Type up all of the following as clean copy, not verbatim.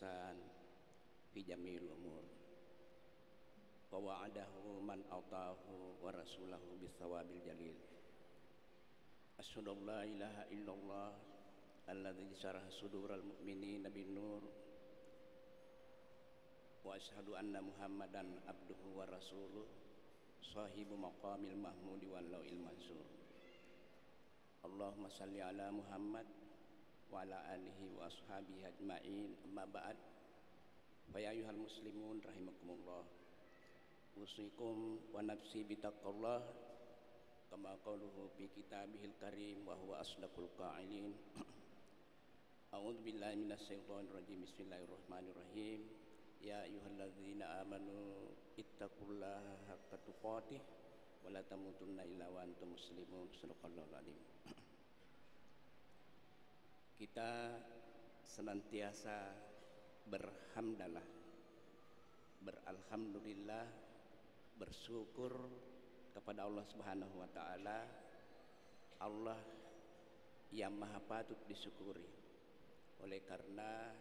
ihsan fi jami'il umur wa wa'adahu man atahu wa rasulahu bisawabil jalil. Asyhadu an la ilaha illallah alladzi syaraha sudural mu'minina bin nur wa asyhadu anna muhammadan abduhu wa rasuluh sahibu maqamil mahmudi wal lauhil mahfuz. Allahumma salli ala Muhammad wa ala alihi wa ashabihi ajma'in. Amma ba'd. Fa ya ayyuhal muslimun rahimakumullah. Usikum wa nafsi bitaqwallah kama qaluhu fi kitabihil karim wa huwa asdaqul qa'ilin. A'udzu billahi minasy syaithanir rajim. Bismillahirrahmanirrahim. Ya ayyuhalladzina amanu ittaqullaha haqqa tuqatih wa la tamutunna illa wa antum muslimun. Shadaqallahul azim. Kita senantiasa berhamdalah, beralhamdulillah, bersyukur kepada Allah Subhanahu wa taala, Allah yang maha patut disyukuri. Oleh karena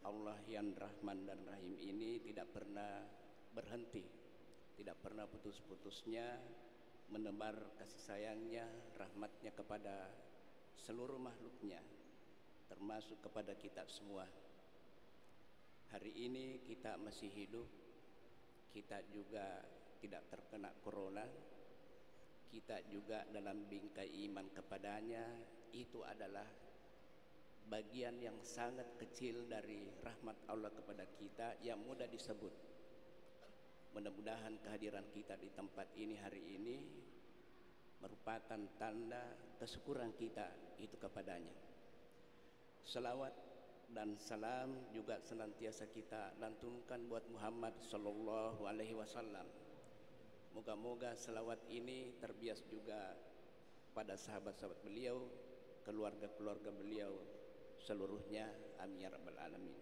Allah yang Rahman dan Rahim ini tidak pernah berhenti, tidak pernah putus-putusnya menebar kasih sayangnya, rahmatnya kepada seluruh makhluknya, termasuk kepada kita semua. Hari ini kita masih hidup, kita juga tidak terkena corona, kita juga dalam bingkai iman kepadanya. Itu adalah bagian yang sangat kecil dari rahmat Allah kepada kita yang mudah disebut. Mudah-mudahan kehadiran kita di tempat ini hari ini merupakan tanda kesyukuran kita itu kepadanya. Salawat dan salam juga senantiasa kita lantunkan buat Muhammad sallallahu alaihi wasallam. Moga-moga salawat ini terbias juga pada sahabat-sahabat beliau, keluarga-keluarga beliau seluruhnya. Amin ya rabbal alamin.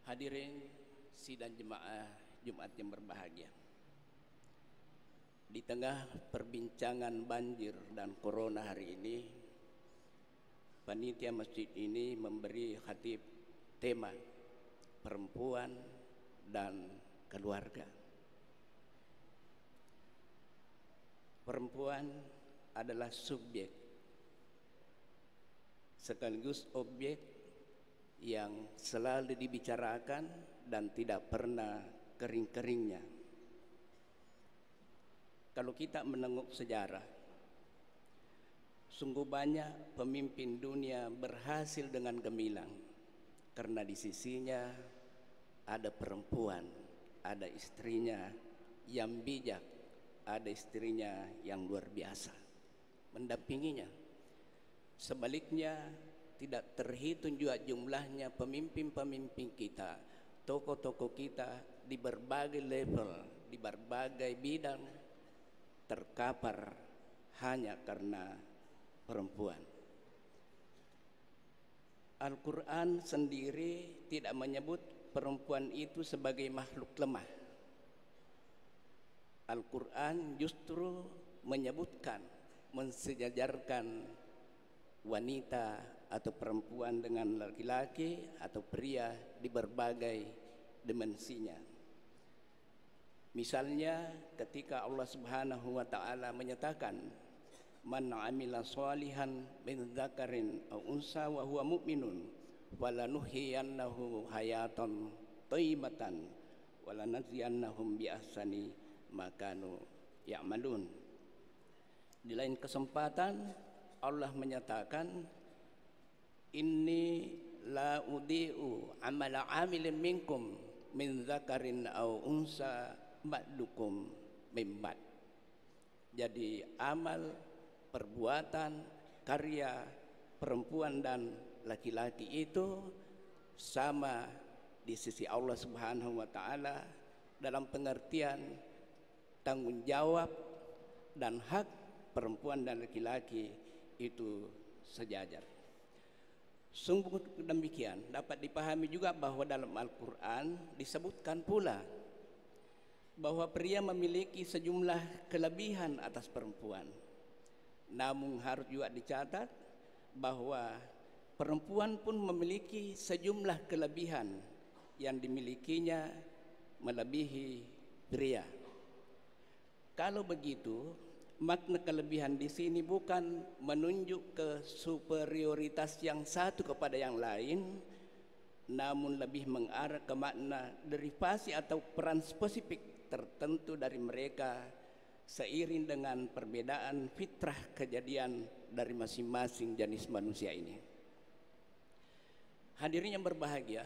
Hadirin sidang jemaah Jumat yang berbahagia. Di tengah perbincangan banjir dan corona hari ini, panitia masjid ini memberi khatib tema perempuan dan keluarga. Perempuan adalah subjek sekaligus objek yang selalu dibicarakan dan tidak pernah kering-keringnya. Kalau kita menengok sejarah, sungguh banyak pemimpin dunia berhasil dengan gemilang karena di sisinya ada perempuan, ada istrinya yang bijak, ada istrinya yang luar biasa mendampinginya. Sebaliknya tidak terhitung juga jumlahnya pemimpin-pemimpin kita, tokoh-tokoh kita di berbagai level, di berbagai bidang terkapar hanya karena perempuan. Al-Quran sendiri tidak menyebut perempuan itu sebagai makhluk lemah. Al-Quran justru menyebutkan, mensejajarkan wanita atau perempuan dengan laki-laki atau pria di berbagai dimensinya. Misalnya ketika Allah Subhanahu wa taala menyatakan man 'amila shalihan min dzakarin aw unsa wa huwa mu'minun falanuhyiyannahu hayatan thayyibatan wa lanajziyannahum bi ahsani ma kanu ya'malun. Di lain kesempatan Allah menyatakan inni la udi'u amala 'amilin minkum min dzakarin aw unsa ba'dukum min ba'd. Jadi amal, perbuatan, karya perempuan dan laki-laki itu sama di sisi Allah Subhanahu wa taala dalam pengertian tanggung jawab dan hak perempuan dan laki-laki itu sejajar. Sungguh demikian dapat dipahami juga bahwa dalam Al-Quran disebutkan pula bahwa pria memiliki sejumlah kelebihan atas perempuan. Namun harus juga dicatat bahwa perempuan pun memiliki sejumlah kelebihan yang dimilikinya melebihi pria. Kalau begitu, makna kelebihan di sini bukan menunjuk ke superioritas yang satu kepada yang lain, namun lebih mengarah ke makna derivasi atau peran spesifik tertentu dari mereka seiring dengan perbedaan fitrah kejadian dari masing-masing jenis manusia ini. Hadirin yang berbahagia,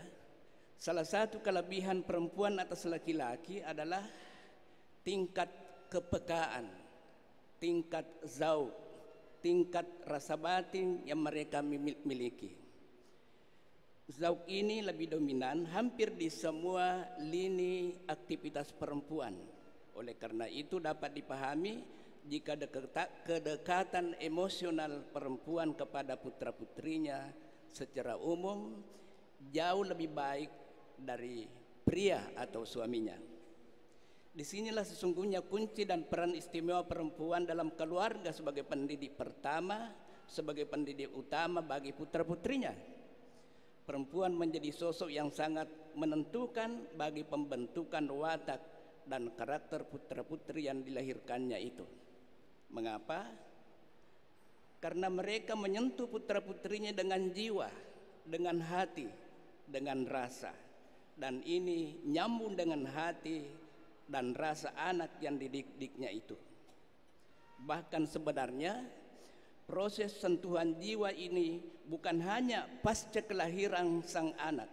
salah satu kelebihan perempuan atas laki-laki adalah tingkat kepekaan, tingkat zauq, tingkat rasa batin yang mereka miliki. Zauq ini lebih dominan hampir di semua lini aktivitas perempuan. Oleh karena itu dapat dipahami jika kedekatan emosional perempuan kepada putra-putrinya secara umum jauh lebih baik dari pria atau suaminya. Disinilah sesungguhnya kunci dan peran istimewa perempuan dalam keluarga sebagai pendidik pertama, sebagai pendidik utama bagi putra-putrinya. Perempuan menjadi sosok yang sangat menentukan bagi pembentukan watak dan karakter putra-putri yang dilahirkannya itu. Mengapa? Karena mereka menyentuh putra-putrinya dengan jiwa, dengan hati, dengan rasa. Dan ini nyambung dengan hati dan rasa anak yang dididiknya itu. Bahkan sebenarnya proses sentuhan jiwa ini bukan hanya pasca kelahiran sang anak,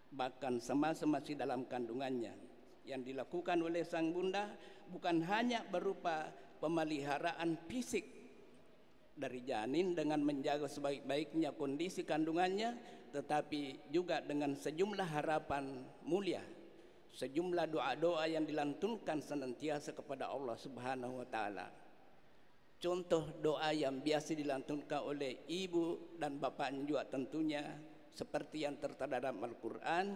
bahkan semasa masih dalam kandungannya. Yang dilakukan oleh sang bunda bukan hanya berupa pemeliharaan fisik dari janin dengan menjaga sebaik-baiknya kondisi kandungannya, tetapi juga dengan sejumlah harapan mulia, sejumlah doa-doa yang dilantunkan senantiasa kepada Allah Subhanahu wa taala. Contoh doa yang biasa dilantunkan oleh ibu dan bapaknya juga tentunya seperti yang tertera dalam Al-Qur'an.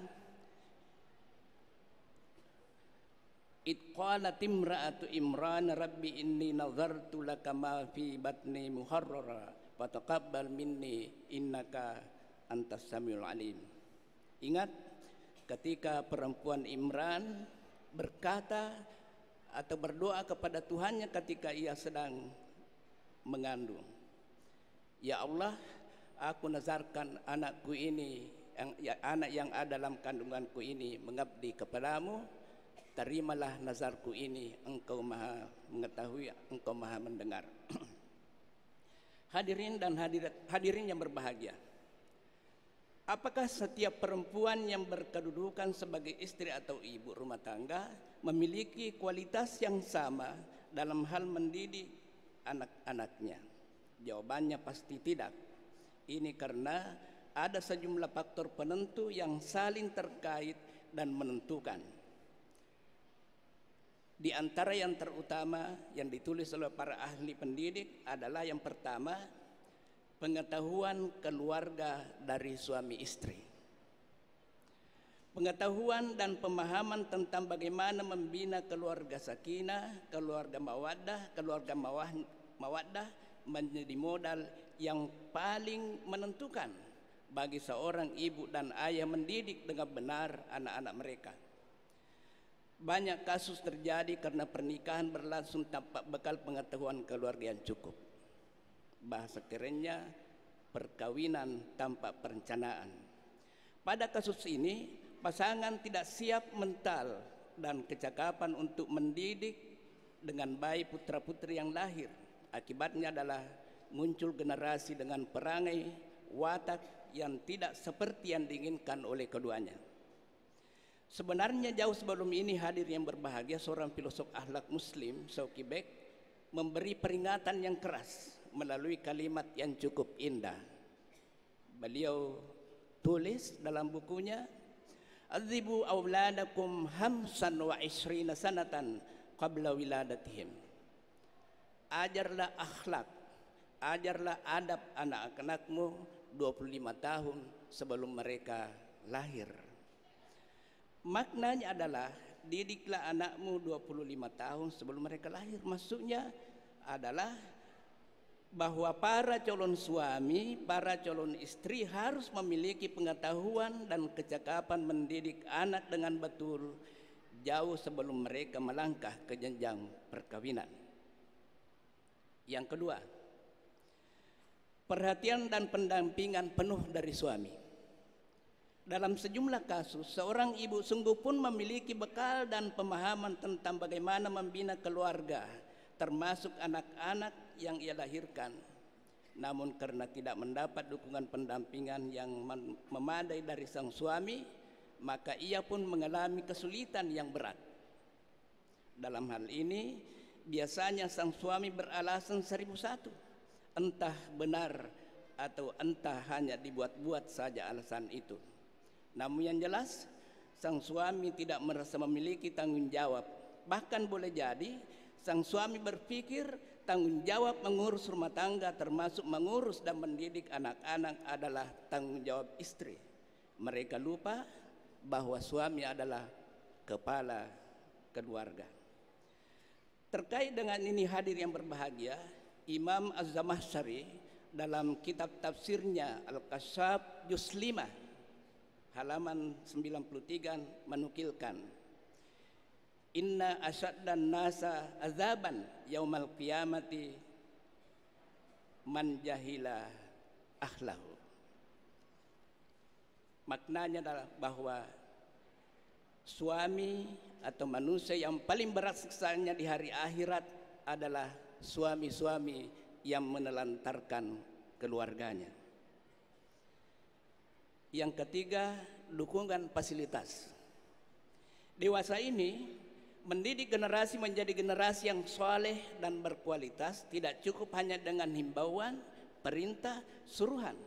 Id qalat imra'atu Imran rabbi inni nazartu laka ma fi batni muharrara fataqabbal minni innaka antas samiul alim. Ingat ketika perempuan Imran berkata atau berdoa kepada Tuhannya ketika ia sedang mengandung, ya Allah, aku nazarkan anakku ini, anak yang ada dalam kandunganku ini mengabdi kepadamu. Terimalah nazarku ini, engkau maha mengetahui, engkau maha mendengar. Hadirin dan hadirin yang berbahagia, apakah setiap perempuan yang berkedudukan sebagai istri atau ibu rumah tangga memiliki kualitas yang sama dalam hal mendidik anak-anaknya? Jawabannya pasti tidak. Ini karena ada sejumlah faktor penentu yang saling terkait dan menentukan. Di antara yang terutama yang ditulis oleh para ahli pendidik adalah yang pertama, pengetahuan keluarga dari suami istri. Pengetahuan dan pemahaman tentang bagaimana membina keluarga sakinah, keluarga mawaddah menjadi modal yang paling menentukan bagi seorang ibu dan ayah mendidik dengan benar anak-anak mereka. Banyak kasus terjadi karena pernikahan berlangsung tanpa bekal pengetahuan keluarga yang cukup. Bahasa kerennya, perkawinan tanpa perencanaan. Pada kasus ini, pasangan tidak siap mental dan kecakapan untuk mendidik dengan baik putra-putri yang lahir. Akibatnya adalah muncul generasi dengan perangai watak yang tidak seperti yang diinginkan oleh keduanya. Sebenarnya jauh sebelum ini, hadir yang berbahagia, seorang filosof akhlak muslim, Shauki Bek, memberi peringatan yang keras melalui kalimat yang cukup indah. Beliau tulis dalam bukunya, "Adzibu auladakum hamsan wa ishrina sanatan qabla wiladatihim." Ajarlah akhlak, ajarlah adab anak-anakmu 25 tahun sebelum mereka lahir. Maknanya adalah didiklah anakmu 25 tahun sebelum mereka lahir. Maksudnya adalah bahwa para calon suami, para calon istri harus memiliki pengetahuan dan kecakapan mendidik anak dengan betul jauh sebelum mereka melangkah ke jenjang perkawinan. Yang kedua, perhatian dan pendampingan penuh dari suami. Dalam sejumlah kasus, seorang ibu sungguh pun memiliki bekal dan pemahaman tentang bagaimana membina keluarga, termasuk anak-anak yang ia lahirkan. Namun karena tidak mendapat dukungan pendampingan yang memadai dari sang suami, maka ia pun mengalami kesulitan yang berat. Dalam hal ini, biasanya sang suami beralasan 1001, entah benar atau entah hanya dibuat-buat saja alasan itu. Namun yang jelas, sang suami tidak merasa memiliki tanggung jawab. Bahkan boleh jadi sang suami berpikir tanggung jawab mengurus rumah tangga, termasuk mengurus dan mendidik anak-anak, adalah tanggung jawab istri. Mereka lupa bahwa suami adalah kepala keluarga. Terkait dengan ini hadir yang berbahagia, Imam Az-Zamakhsyari dalam kitab tafsirnya Al-Kasyaf juz 5 halaman 93 menukilkan, inna asyaddan nasa azaban yaumal qiyamati man jahila ahlahu. Maknanya adalah bahwa suami atau manusia yang paling berat siksanya di hari akhirat adalah suami-suami yang menelantarkan keluarganya. Yang ketiga, dukungan fasilitas. Dewasa ini mendidik generasi menjadi generasi yang soleh dan berkualitas tidak cukup hanya dengan himbauan, perintah, suruhan,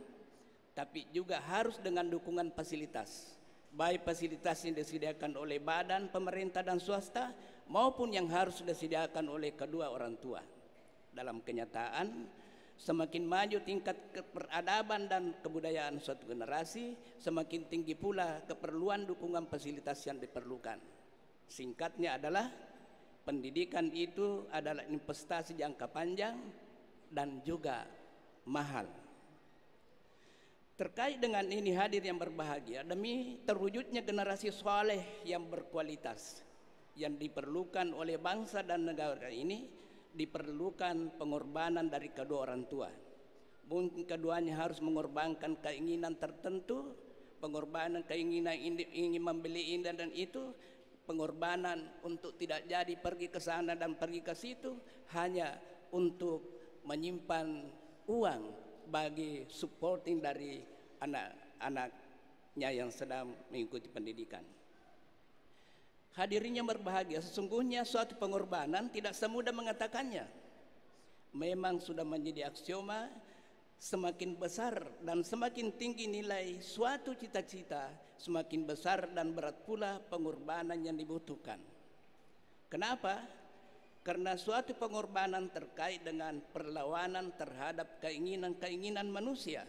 tapi juga harus dengan dukungan fasilitas, baik fasilitas yang disediakan oleh badan pemerintah dan swasta maupun yang harus disediakan oleh kedua orang tua. Dalam kenyataan, semakin maju tingkat keperadaban dan kebudayaan suatu generasi, semakin tinggi pula keperluan dukungan fasilitas yang diperlukan. Singkatnya adalah, pendidikan itu adalah investasi jangka panjang dan juga mahal. Terkait dengan ini hadir yang berbahagia, demi terwujudnya generasi soleh yang berkualitas yang diperlukan oleh bangsa dan negara ini, diperlukan pengorbanan dari kedua orang tua. Mungkin keduanya harus mengorbankan keinginan tertentu, pengorbanan keinginan ingin membeli ini dan itu, pengorbanan untuk tidak jadi pergi ke sana dan pergi ke situ hanya untuk menyimpan uang bagi supporting dari anak-anaknya yang sedang mengikuti pendidikan. Hadirin yang berbahagia, sesungguhnya suatu pengorbanan tidak semudah mengatakannya. Memang sudah menjadi aksioma, semakin besar dan semakin tinggi nilai suatu cita-cita, semakin besar dan berat pula pengorbanan yang dibutuhkan. Kenapa? Karena suatu pengorbanan terkait dengan perlawanan terhadap keinginan-keinginan manusia,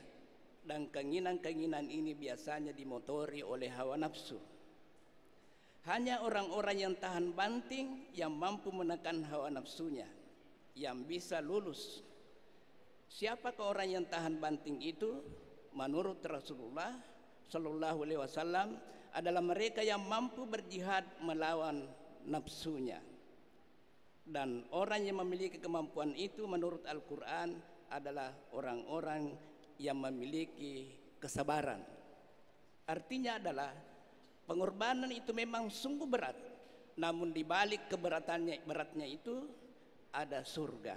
dan keinginan-keinginan ini biasanya dimotori oleh hawa nafsu. Hanya orang-orang yang tahan banting yang mampu menekan hawa nafsunya yang bisa lulus. Siapakah orang yang tahan banting itu? Menurut Rasulullah Shallallahu Alaihi Wasallam adalah mereka yang mampu berjihad melawan nafsunya. Dan orang yang memiliki kemampuan itu menurut Al-Quran adalah orang-orang yang memiliki kesabaran. Artinya adalah pengorbanan itu memang sungguh berat, namun di balik beratnya itu ada surga.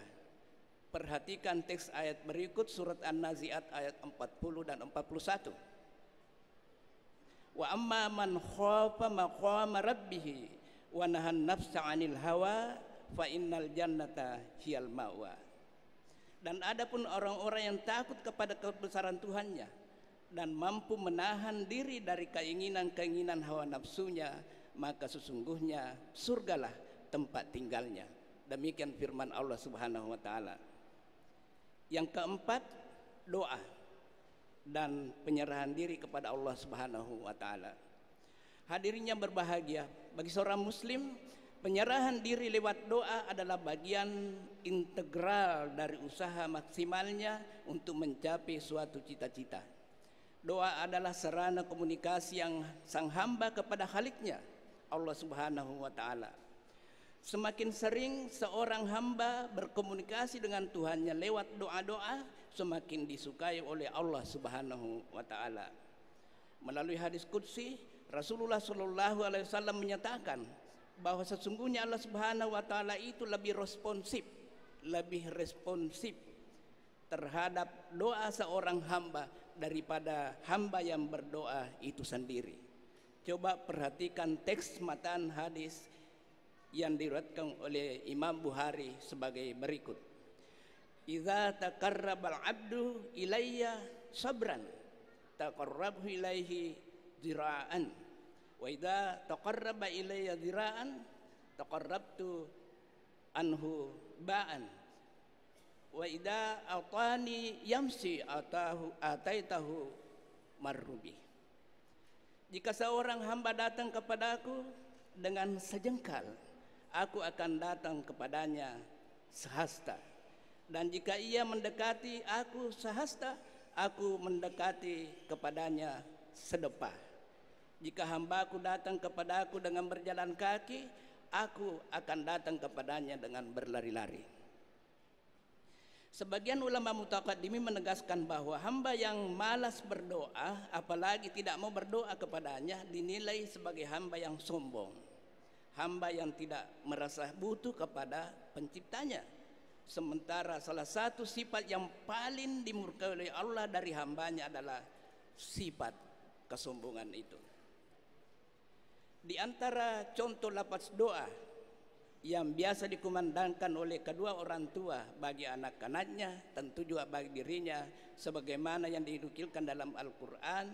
Perhatikan teks ayat berikut surat An-Nazi'at ayat 40 dan 41. Wa amma man khafa maqama rabbih wa nahan nafsa 'anil hawa fa innal jannata hiyal ma'wa. Dan adapun orang-orang yang takut kepada kebesaran Tuhannya dan mampu menahan diri dari keinginan-keinginan hawa nafsunya, maka sesungguhnya surgalah tempat tinggalnya. Demikian firman Allah Subhanahu wa taala. Yang keempat, doa dan penyerahan diri kepada Allah Subhanahu wa taala. Hadirin yang berbahagia, bagi seorang muslim, Penyerahan diri lewat doa adalah bagian integral dari usaha maksimalnya untuk mencapai suatu cita-cita. Doa adalah sarana komunikasi yang sang hamba kepada Khaliknya, Allah Subhanahu wa taala. Semakin sering seorang hamba berkomunikasi dengan Tuhannya lewat doa-doa, semakin disukai oleh Allah Subhanahu wa taala. Melalui hadis qudsi, Rasulullah sallallahu alaihi wasallam menyatakan bahwa sesungguhnya Allah Subhanahu wa taala itu lebih responsif terhadap doa seorang hamba daripada hamba yang berdoa itu sendiri. Coba perhatikan teks matan hadis yang diriwayatkan oleh Imam Bukhari sebagai berikut. Idza taqarrabal 'abdu ilayya sabran taqarrabhu ilaihi zira'an wa idza taqarraba ilayya zira'an taqarrabtu anhu ba'an wa idza atani yamsi ataitahu marrubi. Jika seorang hamba datang kepadaku dengan sejengkal, aku akan datang kepadanya sehasta, dan jika ia mendekati aku sehasta, aku mendekati kepadanya sedepah. Jika hambaku datang kepadaku dengan berjalan kaki, aku akan datang kepadanya dengan berlari-lari. Sebagian ulama mutaqaddimin menegaskan bahwa hamba yang malas berdoa, apalagi tidak mau berdoa kepadanya, dinilai sebagai hamba yang sombong, hamba yang tidak merasa butuh kepada penciptanya. Sementara salah satu sifat yang paling dimurkai oleh Allah dari hambanya adalah sifat kesombongan itu. Di antara contoh lafaz doa yang biasa dikumandangkan oleh kedua orang tua bagi anak-anaknya, tentu juga bagi dirinya, sebagaimana yang dinukilkan dalam Al-Quran.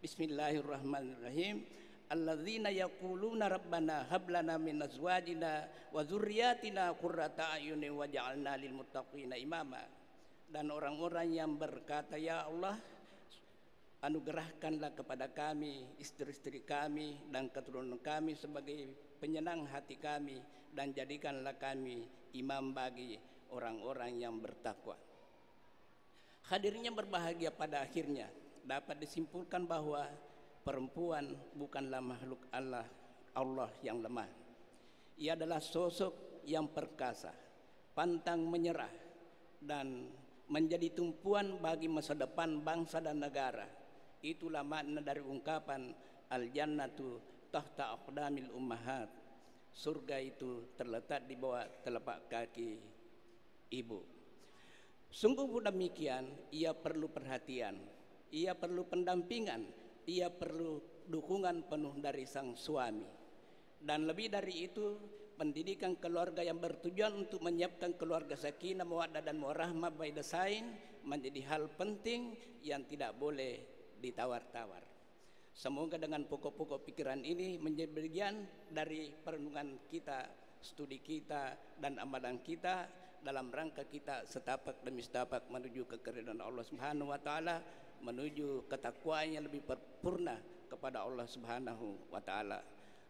Bismillahirrahmanirrahim. Alladzina yaquluna rabbana hablana min azwajina wa dzurriyyatina qurrata a'yunin waj'alna lil muttaqina imama. Dan orang-orang yang berkata, ya Allah, anugerahkanlah kepada kami istri-istri kami dan keturunan kami sebagai penyenang hati kami, dan jadikanlah kami imam bagi orang-orang yang bertakwa. Hadirnya berbahagia, pada akhirnya dapat disimpulkan bahwa perempuan bukanlah makhluk Allah yang lemah. Ia adalah sosok yang perkasa, pantang menyerah, dan menjadi tumpuan bagi masa depan bangsa dan negara. Itulah makna dari ungkapan al-jannatu tahta aqdamil ummahat. Surga itu terletak di bawah telapak kaki ibu. Sungguh demikian, ia perlu perhatian, ia perlu pendampingan, ia perlu dukungan penuh dari sang suami. Dan lebih dari itu, pendidikan keluarga yang bertujuan untuk menyiapkan keluarga sakinah, mawaddah dan warahmah baina sain menjadi hal penting yang tidak boleh ditawar-tawar. Semoga dengan pokok-pokok pikiran ini menjadi bagian dari perenungan kita, studi kita, dan amalan kita dalam rangka kita setapak demi setapak menuju kekeridhaan Allah Subhanahu wa taala, menuju ketakwaan yang lebih sempurna kepada Allah Subhanahu wa taala.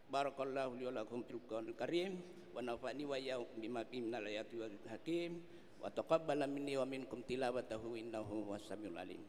Barakallahu li wa lakum fil Qur'anil Karim wa nafa'ni wa iyyakum bima fihi minal ayati wal hakim wa taqabbala minni wa minkum tilawatahu innahu was samiul alim.